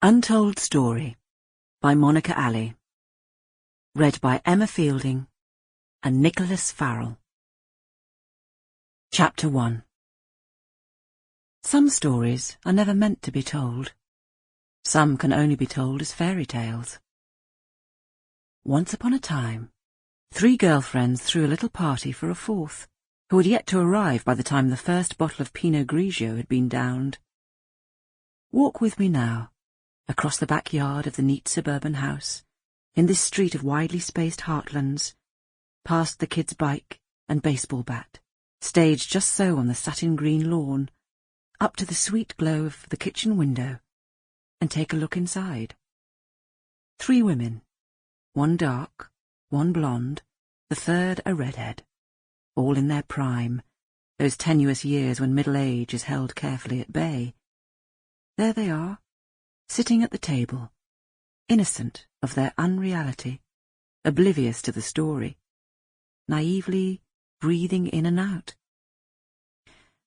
Untold Story by Monica Alley. Read by Emma Fielding and Nicholas Farrell. Chapter 1. Some stories are never meant to be told. Some can only be told as fairy tales. Once upon a time, 3 girlfriends threw a little party for a 4th, who had yet to arrive by the time the first bottle of Pinot Grigio had been downed. Walk with me now, across the backyard of the neat suburban house, in this street of widely spaced heartlands, past the kid's bike and baseball bat, staged just so on the satin green lawn, up to the sweet glow of the kitchen window, and take a look inside. 3 women, 1 dark, 1 blonde, the 3rd a redhead, all in their prime, those tenuous years when middle age is held carefully at bay. There they are, sitting at the table, innocent of their unreality, oblivious to the story, naively breathing in and out.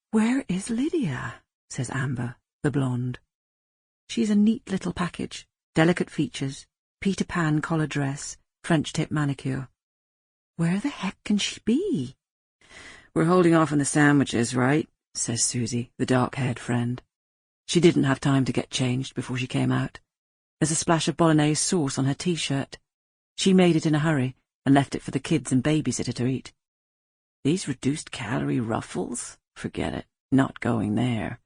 "Where is Lydia?" says Amber, the blonde. She's a neat little package, delicate features, Peter Pan collar dress, French tip manicure. "Where the heck can she be?" "We're holding off on the sandwiches, right?" says Susie, the dark-haired friend. She didn't have time to get changed before she came out. There's a splash of bolognese sauce on her t-shirt. She made it in a hurry and left it for the kids and babysitter to eat. "These reduced-calorie ruffles? Forget it. Not going there."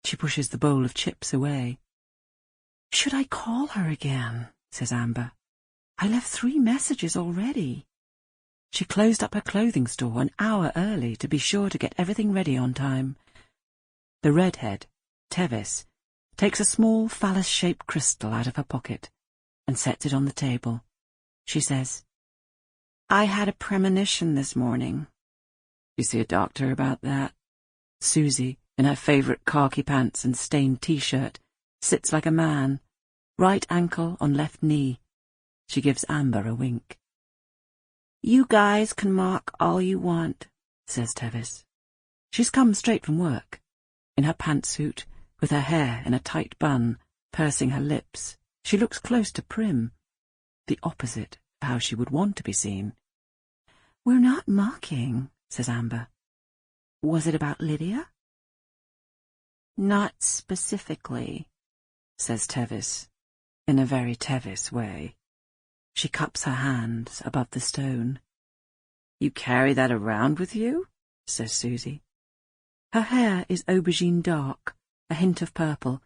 She pushes the bowl of chips away. "Should I call her again?" says Amber. "I left 3 messages already." She closed up her clothing store an hour early to be sure to get everything ready on time. The redhead, Tevis, takes a small phallus-shaped crystal out of her pocket and sets it on the table. She says, "I had a premonition this morning." "You see a doctor about that?" Susie, in her favourite khaki pants and stained t-shirt, sits like a man, right ankle on left knee. She gives Amber a wink. "You guys can mock all you want," says Tevis. She's come straight from work, in her pantsuit, with her hair in a tight bun, pursing her lips. She looks close to prim, the opposite of how she would want to be seen. "We're not mocking," says Amber. "Was it about Lydia?" "Not specifically," says Tevis, in a very Tevis way. She cups her hands above the stone. "You carry that around with you?" says Susie. Her hair is aubergine dark, a hint of purple,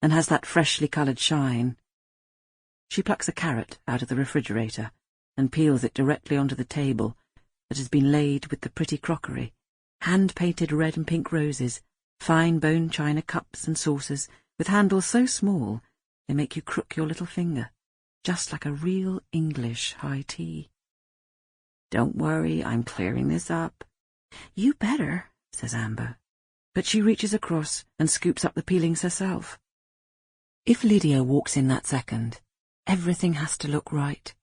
and has that freshly coloured shine. She plucks a carrot out of the refrigerator and peels it directly onto the table that has been laid with the pretty crockery, hand-painted red and pink roses, fine bone china cups and saucers with handles so small they make you crook your little finger, just like a real English high tea. "Don't worry, I'm clearing this up." "You better," says Amber. But she reaches across and scoops up the peelings herself. If Lydia walks in that second, everything has to look right.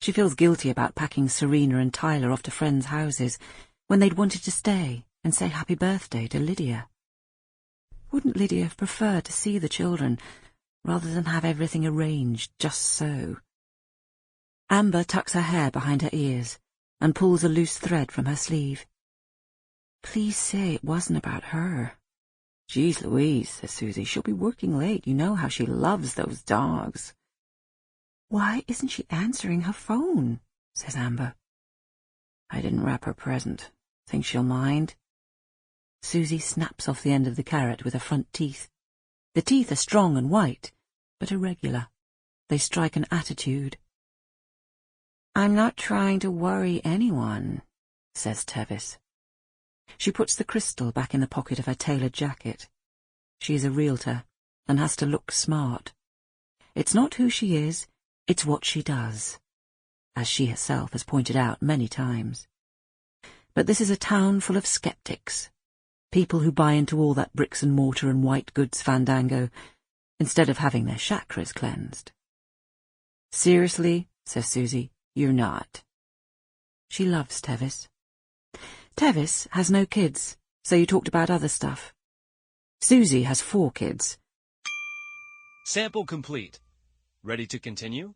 She feels guilty about packing Serena and Tyler off to friends' houses when they'd wanted to stay and say happy birthday to Lydia. Wouldn't Lydia have preferred to see the children rather than have everything arranged just so? Amber tucks her hair behind her ears and pulls a loose thread from her sleeve. "Please say it wasn't about her." "Geez Louise," says Susie, "she'll be working late. You know how she loves those dogs." "Why isn't she answering her phone?" says Amber. "I didn't wrap her present. Think she'll mind?" Susie snaps off the end of the carrot with her front teeth. The teeth are strong and white, but irregular. They strike an attitude. "I'm not trying to worry anyone," says Tevis. She puts the crystal back in the pocket of her tailored jacket. She's a realtor and has to look smart. It's not who she is, it's what she does, as she herself has pointed out many times. But this is a town full of skeptics, people who buy into all that bricks and mortar and white goods fandango, instead of having their chakras cleansed. "Seriously," says Susie, "you're not." She loves Tevis. Tevis has no kids, so you talked about other stuff. Susie has 4 kids. Sample complete. Ready to continue?